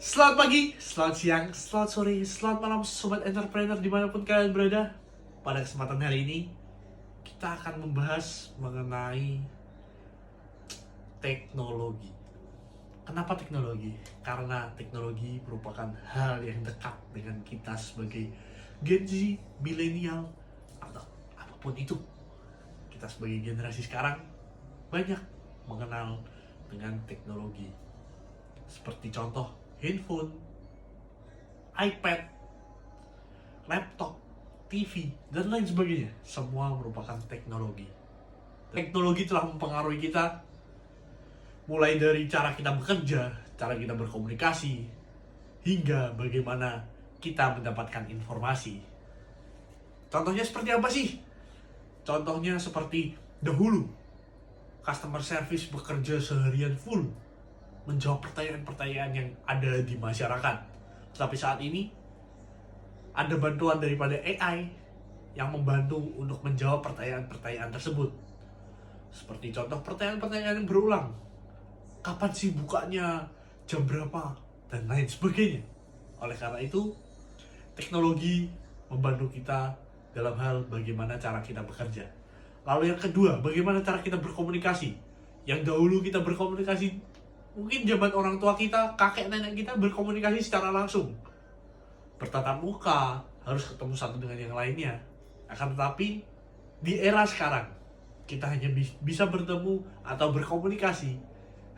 Selamat pagi, selamat siang, selamat sore, selamat malam Sobat Entrepreneur dimanapun kalian berada. Pada kesempatan hari ini, kita akan membahas mengenai teknologi. Kenapa teknologi? Karena teknologi merupakan hal yang dekat dengan kita sebagai Gen Z, milenial, atau apapun itu. Kita sebagai generasi sekarang banyak mengenal dengan teknologi. Seperti contoh handphone, iPad, laptop, TV, dan lain sebagainya. Semua merupakan teknologi. Teknologi telah mempengaruhi kita mulai dari cara kita bekerja, cara kita berkomunikasi, hingga bagaimana kita mendapatkan informasi. Contohnya seperti apa sih? Contohnya seperti dahulu, customer service bekerja seharian full menjawab pertanyaan-pertanyaan yang ada di masyarakat. Tapi saat ini ada bantuan daripada AI yang membantu untuk menjawab pertanyaan-pertanyaan tersebut. Seperti contoh pertanyaan-pertanyaan yang berulang. Kapan sih bukanya? Jam berapa? Dan lain sebagainya. Oleh karena itu, teknologi membantu kita dalam hal bagaimana cara kita bekerja. Lalu yang kedua, bagaimana cara kita berkomunikasi. Yang dahulu kita berkomunikasi mungkin zaman orang tua kita, kakek nenek kita berkomunikasi secara langsung, bertatap muka, harus ketemu satu dengan yang lainnya. Akan tetapi di era sekarang kita hanya bisa bertemu atau berkomunikasi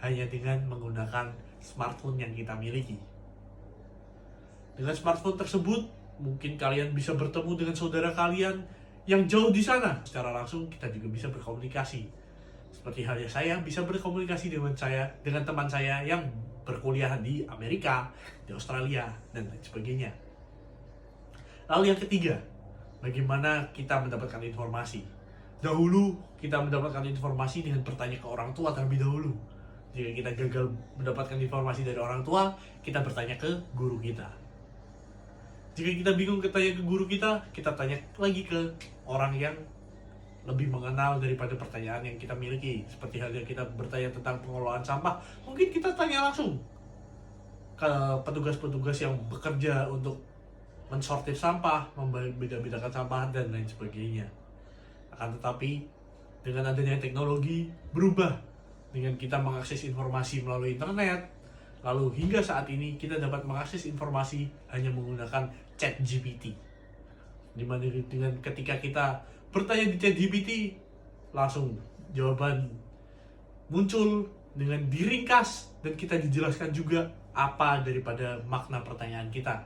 hanya dengan menggunakan smartphone yang kita miliki. Dengan smartphone tersebut mungkin kalian bisa bertemu dengan saudara kalian yang jauh di sana. Secara langsung kita juga bisa berkomunikasi. Seperti halnya saya bisa berkomunikasi dengan teman saya yang berkuliah di Amerika, di Australia, dan lain sebagainya. Lalu yang ketiga, bagaimana kita mendapatkan informasi. Dahulu kita mendapatkan informasi dengan bertanya ke orang tua terlebih dahulu. Jika kita gagal mendapatkan informasi dari orang tua, kita bertanya ke guru kita. Jika kita bingung bertanya ke guru kita tanya lagi ke orang yang lebih mengenal daripada pertanyaan yang kita miliki. Seperti halnya kita bertanya tentang pengelolaan sampah, mungkin kita tanya langsung ke petugas-petugas yang bekerja untuk mensortir sampah, membeda-bedakan sampah, dan lain sebagainya. Akan tetapi, dengan adanya teknologi berubah. Dengan kita mengakses informasi melalui internet, lalu hingga saat ini kita dapat mengakses informasi hanya menggunakan ChatGPT. Dimana dengan ketika kita bertanya di ChatGPT, langsung jawaban muncul dengan diringkas dan kita dijelaskan juga apa daripada makna pertanyaan kita.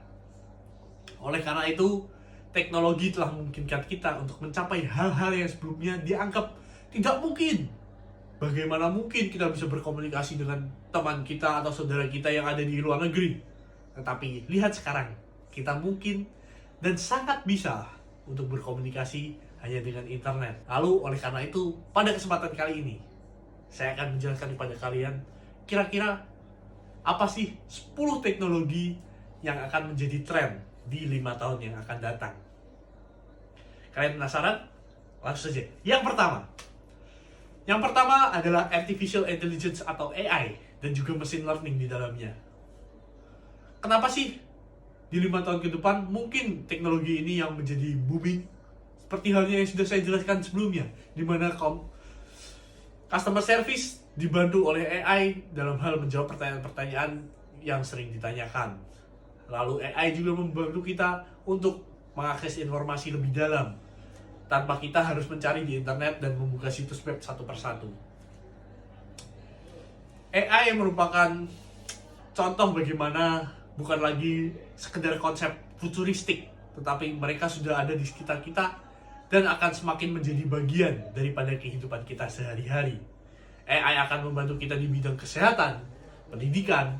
Oleh karena itu, teknologi telah memungkinkan kita untuk mencapai hal-hal yang sebelumnya dianggap tidak mungkin. Bagaimana mungkin kita bisa berkomunikasi dengan teman kita atau saudara kita yang ada di luar negeri? Tetapi lihat sekarang, kita mungkin dan sangat bisa untuk berkomunikasi hanya dengan internet. Lalu oleh karena itu, pada kesempatan kali ini saya akan menjelaskan kepada kalian kira-kira apa sih 10 teknologi yang akan menjadi tren di 5 tahun yang akan datang. Kalian penasaran? Langsung saja. Yang pertama adalah Artificial Intelligence atau AI dan juga machine learning di dalamnya. Kenapa sih di 5 tahun ke depan mungkin teknologi ini yang menjadi booming? Seperti halnya yang sudah saya jelaskan sebelumnya, di mana customer service dibantu oleh AI dalam hal menjawab pertanyaan-pertanyaan yang sering ditanyakan. Lalu AI juga membantu kita untuk mengakses informasi lebih dalam, tanpa kita harus mencari di internet dan membuka situs web satu persatu. AI merupakan contoh bagaimana bukan lagi sekedar konsep futuristik, tetapi mereka sudah ada di sekitar kita dan akan semakin menjadi bagian daripada kehidupan kita sehari-hari. AI akan membantu kita di bidang kesehatan, pendidikan,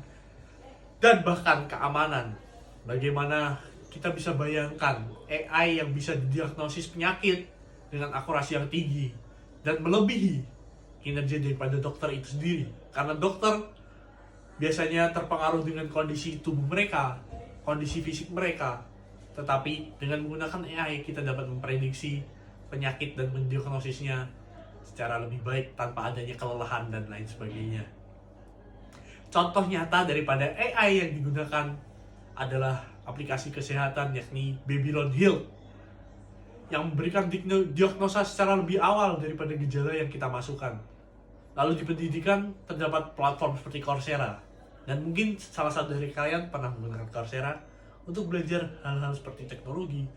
dan bahkan keamanan. Bagaimana kita bisa bayangkan AI yang bisa didiagnosis penyakit dengan akurasi yang tinggi dan melebihi kinerja daripada dokter itu sendiri. Karena dokter biasanya terpengaruh dengan kondisi tubuh mereka, kondisi fisik mereka. Tetapi dengan menggunakan AI kita dapat memprediksi penyakit dan mendiagnosisnya secara lebih baik tanpa adanya kelelahan dan lain sebagainya. Contoh nyata daripada AI yang digunakan adalah aplikasi kesehatan yakni Babylon Health yang memberikan diagnosa secara lebih awal daripada gejala yang kita masukkan. Lalu di pendidikan terdapat platform seperti Coursera, dan mungkin salah satu dari kalian pernah menggunakan Coursera untuk belajar hal-hal seperti teknologi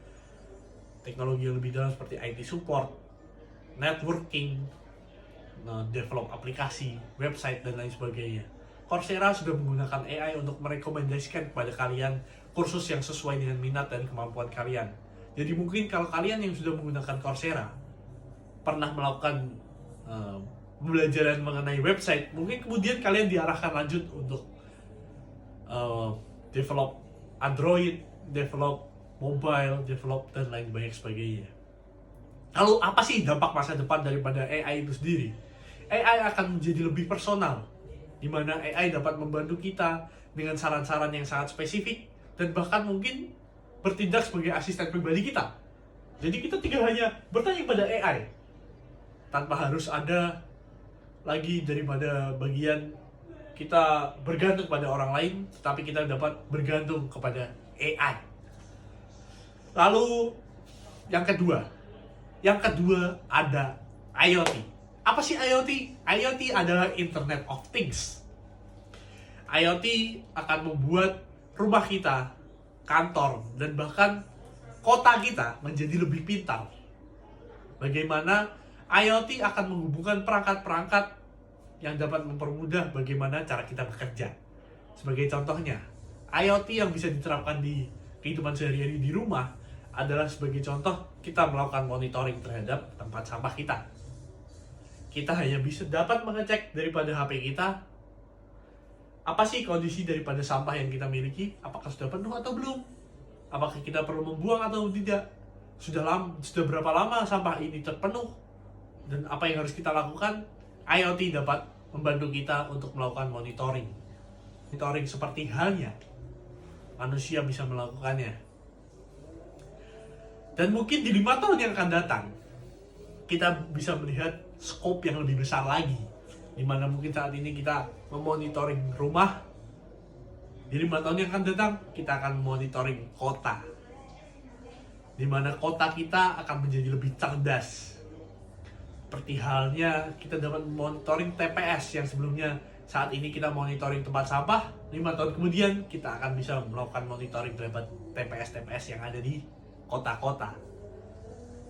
yang lebih dalam seperti IT support, networking, develop aplikasi, website, dan lain sebagainya. Coursera sudah menggunakan AI untuk merekomendasikan kepada kalian kursus yang sesuai dengan minat dan kemampuan kalian. Jadi mungkin kalau kalian yang sudah menggunakan Coursera pernah melakukan pembelajaran mengenai website, mungkin kemudian kalian diarahkan lanjut untuk develop Android, develop mobile, develop, dan lain banyak sebagainya. Lalu apa sih dampak masa depan daripada AI itu sendiri? AI akan menjadi lebih personal, di mana AI dapat membantu kita dengan saran-saran yang sangat spesifik dan bahkan mungkin bertindak sebagai asisten pribadi kita. Jadi kita tinggal hanya bertanya pada AI tanpa harus ada lagi daripada bagian kita bergantung pada orang lain, tetapi kita dapat bergantung kepada AI. Lalu yang kedua ada IoT. Apa sih IoT? IoT adalah Internet of Things. IoT akan membuat rumah kita, kantor, dan bahkan kota kita menjadi lebih pintar. Bagaimana IoT akan menghubungkan perangkat-perangkat yang dapat mempermudah bagaimana cara kita bekerja. Sebagai contohnya, IoT yang bisa diterapkan di kehidupan sehari-hari di rumah adalah sebagai contoh kita melakukan monitoring terhadap tempat sampah kita. Kita hanya bisa dapat mengecek daripada HP kita, apa sih kondisi daripada sampah yang kita miliki, apakah sudah penuh atau belum, apakah kita perlu membuang atau tidak, sudah berapa lama sampah ini terpenuh, dan apa yang harus kita lakukan. IoT dapat membantu kita untuk melakukan monitoring seperti halnya manusia bisa melakukannya. Dan mungkin di 5 tahun yang akan datang kita bisa melihat scope yang lebih besar lagi, di mana mungkin saat ini kita memonitoring rumah. Di 5 tahun yang akan datang kita akan monitoring kota, di mana kota kita akan menjadi lebih cerdas. Seperti halnya kita dapat monitoring TPS yang sebelumnya saat ini kita monitoring tempat sampah, 5 tahun kemudian kita akan bisa melakukan monitoring terhadap TPS yang ada di kota-kota.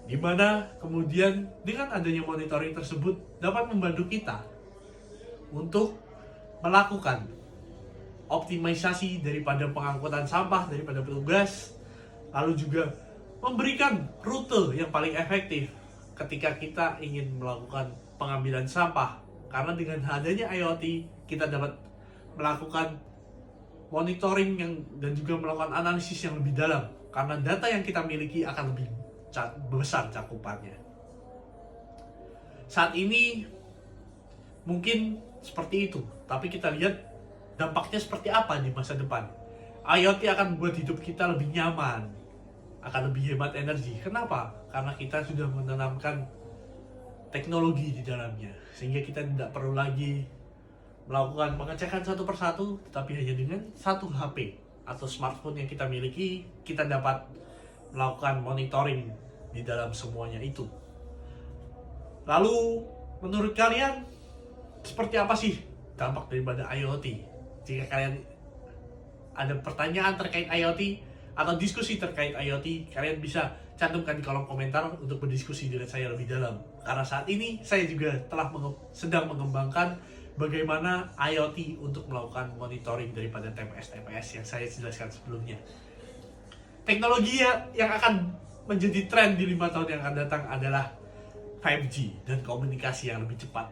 Di mana kemudian dengan adanya monitoring tersebut dapat membantu kita untuk melakukan optimalisasi daripada pengangkutan sampah daripada petugas, lalu juga memberikan rute yang paling efektif ketika kita ingin melakukan pengambilan sampah. Karena dengan adanya IoT kita dapat melakukan monitoring dan juga melakukan analisis yang lebih dalam, karena data yang kita miliki akan lebih besar cakupannya. Saat ini mungkin seperti itu, tapi kita lihat dampaknya seperti apa di masa depan. IoT akan membuat hidup kita lebih nyaman, akan lebih hemat energi. Kenapa? Karena kita sudah menanamkan teknologi di dalamnya, sehingga kita tidak perlu lagi melakukan pengecekan satu persatu, tetapi hanya dengan satu HP atau smartphone yang kita miliki, kita dapat melakukan monitoring di dalam semuanya itu. Lalu, menurut kalian, seperti apa sih dampak daripada IoT? Jika kalian ada pertanyaan terkait IoT atau diskusi terkait IoT, kalian bisa cantumkan di kolom komentar untuk berdiskusi dengan saya lebih dalam. Karena saat ini saya juga telah sedang mengembangkan bagaimana IoT untuk melakukan monitoring daripada TPS yang saya jelaskan sebelumnya. Teknologi yang akan menjadi tren di 5 tahun yang akan datang adalah 5G dan komunikasi yang lebih cepat.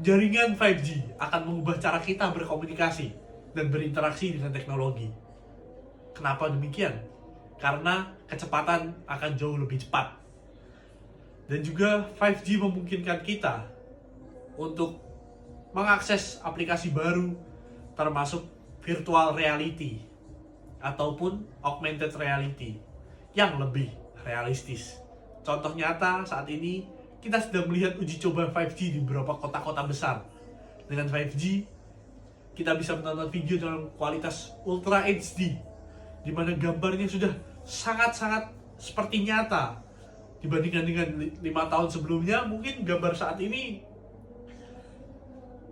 Jaringan 5G akan mengubah cara kita berkomunikasi dan berinteraksi dengan teknologi. Kenapa demikian? Karena kecepatan akan jauh lebih cepat. Dan juga 5G memungkinkan kita untuk mengakses aplikasi baru, termasuk virtual reality ataupun augmented reality yang lebih realistis. Contoh nyata saat ini kita sedang melihat uji coba 5G di beberapa kota-kota besar. Dengan 5G kita bisa menonton video dalam kualitas Ultra HD, di mana gambarnya sudah sangat-sangat seperti nyata. Dibandingkan dengan 5 tahun sebelumnya, mungkin gambar saat ini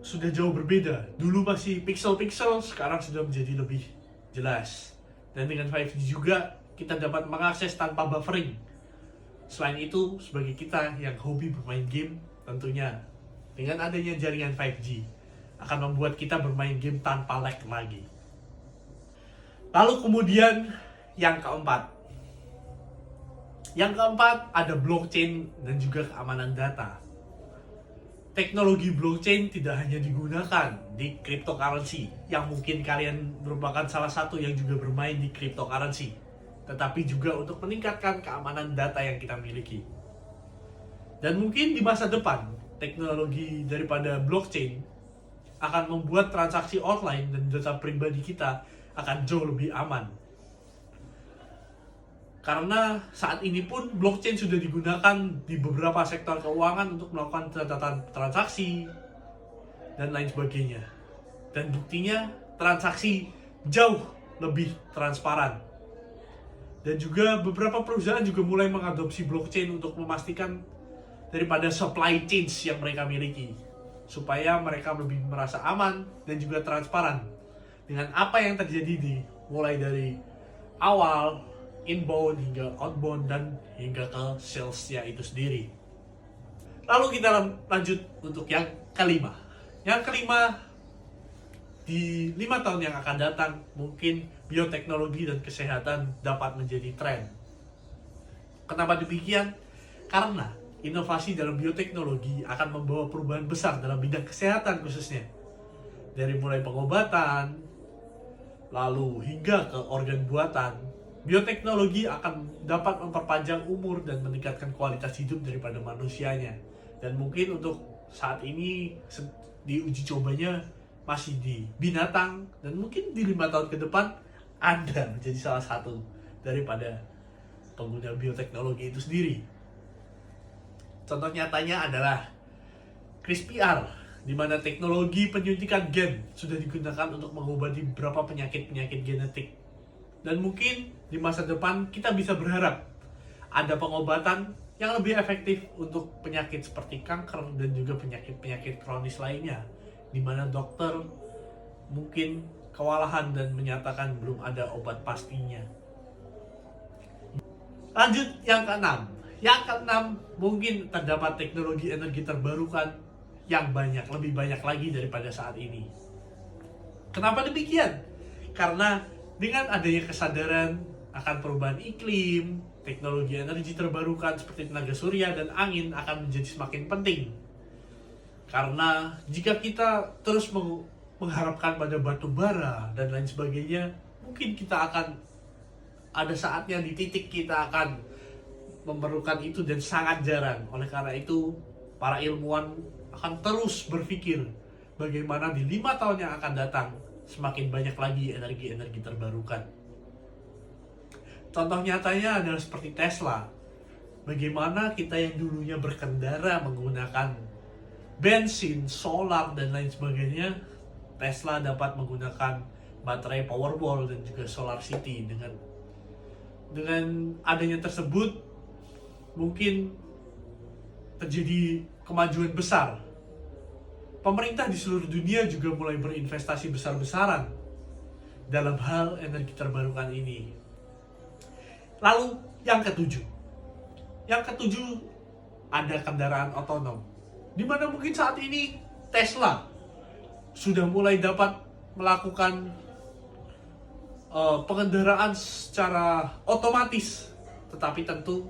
sudah jauh berbeda. Dulu masih pixel-pixel, sekarang sudah menjadi lebih jelas. Dan dengan 5G juga kita dapat mengakses tanpa buffering. Selain itu, sebagai kita yang hobi bermain game, tentunya dengan adanya jaringan 5G akan membuat kita bermain game tanpa lag lagi. Lalu kemudian yang keempat ada blockchain dan juga keamanan data. Teknologi blockchain tidak hanya digunakan di cryptocurrency, yang mungkin kalian merupakan salah satu yang juga bermain di cryptocurrency, tetapi juga untuk meningkatkan keamanan data yang kita miliki. Dan mungkin di masa depan, teknologi daripada blockchain akan membuat transaksi online dan data pribadi kita akan jauh lebih aman. Karena saat ini pun blockchain sudah digunakan di beberapa sektor keuangan untuk melakukan catatan transaksi dan lain sebagainya. Dan buktinya transaksi jauh lebih transparan. Dan juga beberapa perusahaan juga mulai mengadopsi blockchain untuk memastikan daripada supply chains yang mereka miliki, supaya mereka lebih merasa aman dan juga transparan dengan apa yang terjadi mulai dari awal, inbound hingga outbound, dan hingga ke salesnya itu sendiri. Lalu kita lanjut untuk yang kelima. Yang kelima, di 5 tahun yang akan datang, mungkin bioteknologi dan kesehatan dapat menjadi tren. Kenapa demikian? Karena inovasi dalam bioteknologi akan membawa perubahan besar dalam bidang kesehatan khususnya. Dari mulai pengobatan, lalu hingga ke organ buatan, bioteknologi akan dapat memperpanjang umur dan meningkatkan kualitas hidup daripada manusianya. Dan mungkin untuk saat ini di uji cobanya masih di binatang, dan mungkin di 5 tahun ke depan Anda menjadi salah satu daripada pengguna bioteknologi itu sendiri. Contoh nyatanya adalah CRISPR, di mana teknologi penyuntikan gen sudah digunakan untuk mengobati beberapa penyakit-penyakit genetik. Dan mungkin di masa depan kita bisa berharap ada pengobatan yang lebih efektif untuk penyakit seperti kanker dan juga penyakit-penyakit kronis lainnya, di mana dokter mungkin kewalahan dan menyatakan belum ada obat pastinya. Lanjut yang keenam. Yang keenam, mungkin terdapat teknologi energi terbarukan yang lebih banyak lagi daripada saat ini. Kenapa demikian? Karena dengan adanya kesadaran akan perubahan iklim, teknologi energi terbarukan seperti tenaga surya dan angin akan menjadi semakin penting. Karena jika kita terus mengharapkan pada batu bara dan lain sebagainya, mungkin kita akan ada saatnya di titik kita akan memerlukan itu, dan sangat jarang. Oleh karena itu, para ilmuwan akan terus berpikir bagaimana di 5 tahun yang akan datang semakin banyak lagi energi-energi terbarukan. Contoh nyatanya adalah seperti Tesla. Bagaimana kita yang dulunya berkendara menggunakan bensin, solar, dan lain sebagainya, Tesla dapat menggunakan baterai Powerwall dan juga Solar City. Dengan adanya tersebut, mungkin terjadi kemajuan besar. Pemerintah di seluruh dunia juga mulai berinvestasi besar-besaran dalam hal energi terbarukan ini. Lalu yang ketujuh. Yang ketujuh ada kendaraan otonom. Di mana mungkin saat ini Tesla sudah mulai dapat melakukan pengendaraan secara otomatis, tetapi tentu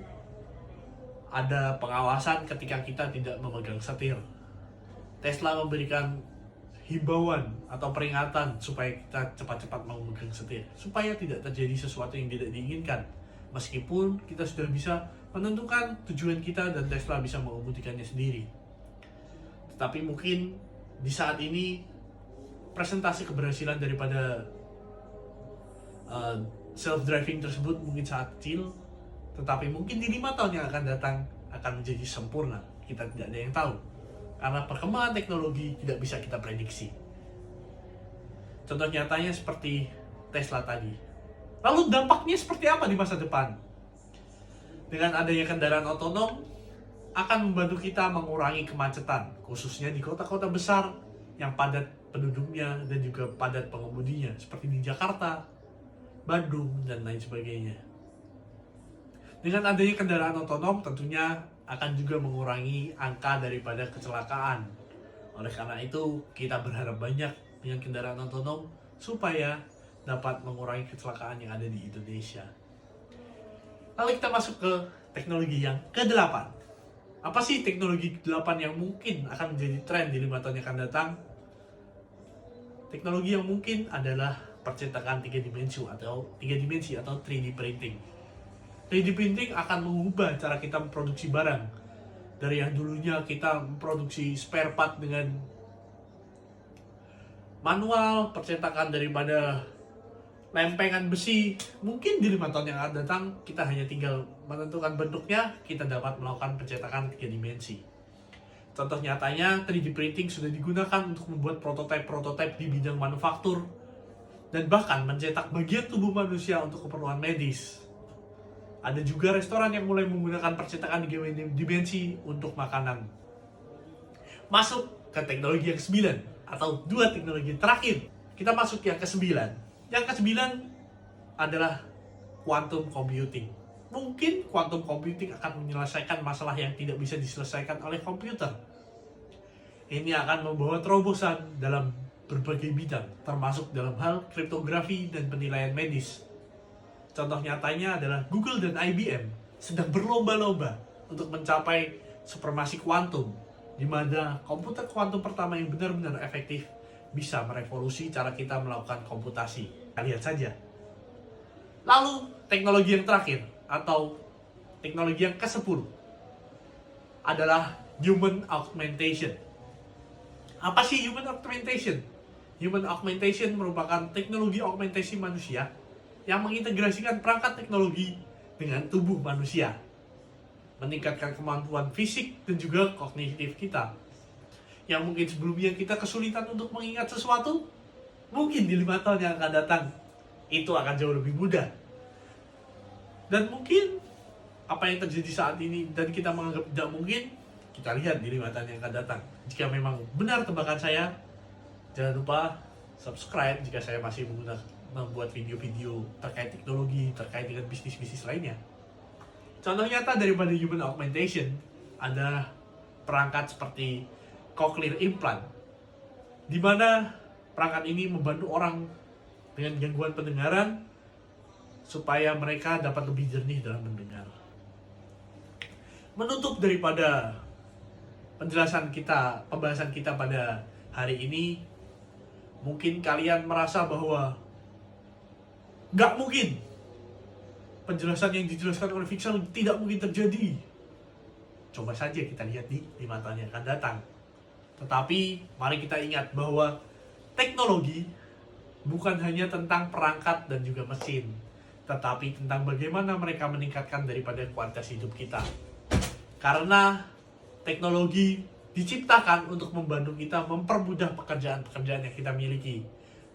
ada pengawasan ketika kita tidak memegang setir. Tesla memberikan himbauan atau peringatan supaya kita cepat-cepat memegang setir, supaya tidak terjadi sesuatu yang tidak diinginkan. Meskipun kita sudah bisa menentukan tujuan kita dan Tesla bisa mengemudikannya sendiri. Tetapi mungkin di saat ini presentasi keberhasilan daripada self-driving tersebut mungkin sangat kecil, tetapi mungkin di 5 tahun yang akan datang akan menjadi sempurna. Kita tidak ada yang tahu, karena perkembangan teknologi tidak bisa kita prediksi. Contoh nyatanya seperti Tesla tadi. Lalu dampaknya seperti apa di masa depan? Dengan adanya kendaraan otonom, akan membantu kita mengurangi kemacetan, khususnya di kota-kota besar yang padat penduduknya dan juga padat pengemudinya, seperti di Jakarta, Bandung, dan lain sebagainya. Dengan adanya kendaraan otonom, tentunya akan juga mengurangi angka daripada kecelakaan. Oleh karena itu, kita berharap banyak dengan kendaraan otonom supaya dapat mengurangi kecelakaan yang ada di Indonesia. Lalu kita masuk ke teknologi yang ke-8. Apa sih teknologi ke-8 yang mungkin akan menjadi tren di 5 tahun yang akan datang? Teknologi yang mungkin adalah percetakan 3 dimensi atau 3D printing. 3D printing akan mengubah cara kita memproduksi barang. Dari yang dulunya kita memproduksi spare part dengan manual, percetakan daripada lempengan besi, mungkin di 5 tahun yang akan datang kita hanya tinggal menentukan bentuknya, kita dapat melakukan pencetakan 3 dimensi. Contoh nyatanya 3D printing sudah digunakan untuk membuat prototipe-prototipe di bidang manufaktur dan bahkan mencetak bagian tubuh manusia untuk keperluan medis. Ada juga restoran yang mulai menggunakan percetakan 3 dimensi untuk makanan. Masuk ke teknologi yang ke-9 atau 2 teknologi terakhir. Kita masuk yang ke-9. Yang ke-9 adalah quantum computing. Mungkin quantum computing akan menyelesaikan masalah yang tidak bisa diselesaikan oleh komputer. Ini akan membawa terobosan dalam berbagai bidang, termasuk dalam hal kriptografi dan penilaian medis. Contoh nyatanya adalah Google dan IBM sedang berlomba-lomba untuk mencapai supremasi kuantum, di mana komputer kuantum pertama yang benar-benar efektif bisa merevolusi cara kita melakukan komputasi. Kita lihat saja. Lalu, teknologi yang terakhir, atau teknologi yang ke-10, adalah human augmentation. Apa sih human augmentation? Human augmentation merupakan teknologi augmentasi manusia yang mengintegrasikan perangkat teknologi dengan tubuh manusia, meningkatkan kemampuan fisik dan juga kognitif kita. Yang mungkin sebelumnya kita kesulitan untuk mengingat sesuatu, mungkin di 5 tahun yang akan datang, itu akan jauh lebih mudah. Dan mungkin apa yang terjadi saat ini dan kita menganggap tidak mungkin, kita lihat di 5 tahun yang akan datang. Jika memang benar tebakan saya, jangan lupa subscribe jika saya masih membuat video-video terkait teknologi, terkait dengan bisnis-bisnis lainnya. Contoh nyata daripada human augmentation ada perangkat seperti cochlear implant, di mana perangkat ini membantu orang dengan gangguan pendengaran supaya mereka dapat lebih jernih dalam mendengar. Menutup daripada pembahasan kita pada hari ini, mungkin kalian merasa bahwa nggak mungkin penjelasan yang dijelaskan oleh Fixel tidak mungkin terjadi. Coba saja kita lihat di 5 tahun yang akan datang. Tetapi mari kita ingat bahwa teknologi bukan hanya tentang perangkat dan juga mesin, tetapi tentang bagaimana mereka meningkatkan daripada kualitas hidup kita. Karena teknologi diciptakan untuk membantu kita mempermudah pekerjaan-pekerjaan yang kita miliki,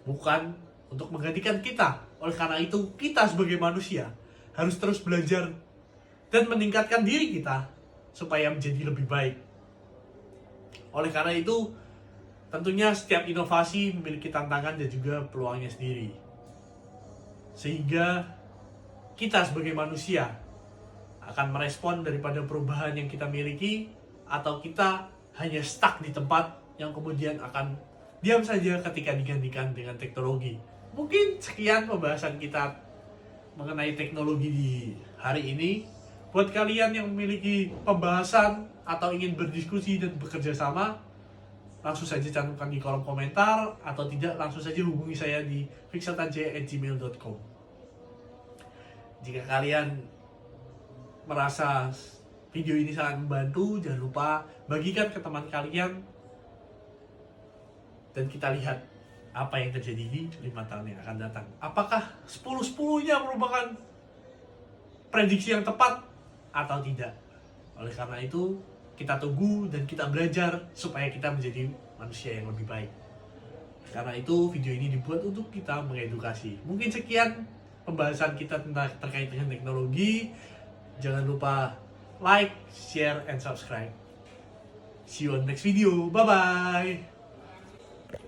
bukan untuk menggantikan kita. Oleh karena itu, kita sebagai manusia harus terus belajar dan meningkatkan diri kita supaya menjadi lebih baik. Oleh karena itu, tentunya setiap inovasi memiliki tantangan dan juga peluangnya sendiri. Sehingga kita sebagai manusia akan merespon daripada perubahan yang kita miliki, atau kita hanya stuck di tempat yang kemudian akan diam saja ketika digantikan dengan teknologi. Mungkin sekian pembahasan kita mengenai teknologi di hari ini. Buat kalian yang memiliki pembahasan atau ingin berdiskusi dan bekerja sama, langsung saja cantumkan di kolom komentar, atau tidak langsung saja hubungi saya di fixeltanje@gmail.com. Jika kalian merasa video ini sangat membantu, jangan lupa bagikan ke teman kalian, dan kita lihat apa yang terjadi di 5 tahun yang akan datang. Apakah 10-10-nya merupakan prediksi yang tepat atau tidak? Oleh karena itu, kita tunggu dan kita belajar supaya kita menjadi manusia yang lebih baik. Karena itu video ini dibuat untuk kita mengedukasi. Mungkin sekian pembahasan kita tentang terkait dengan teknologi. Jangan lupa like, share, and subscribe. See you on next video. Bye-bye.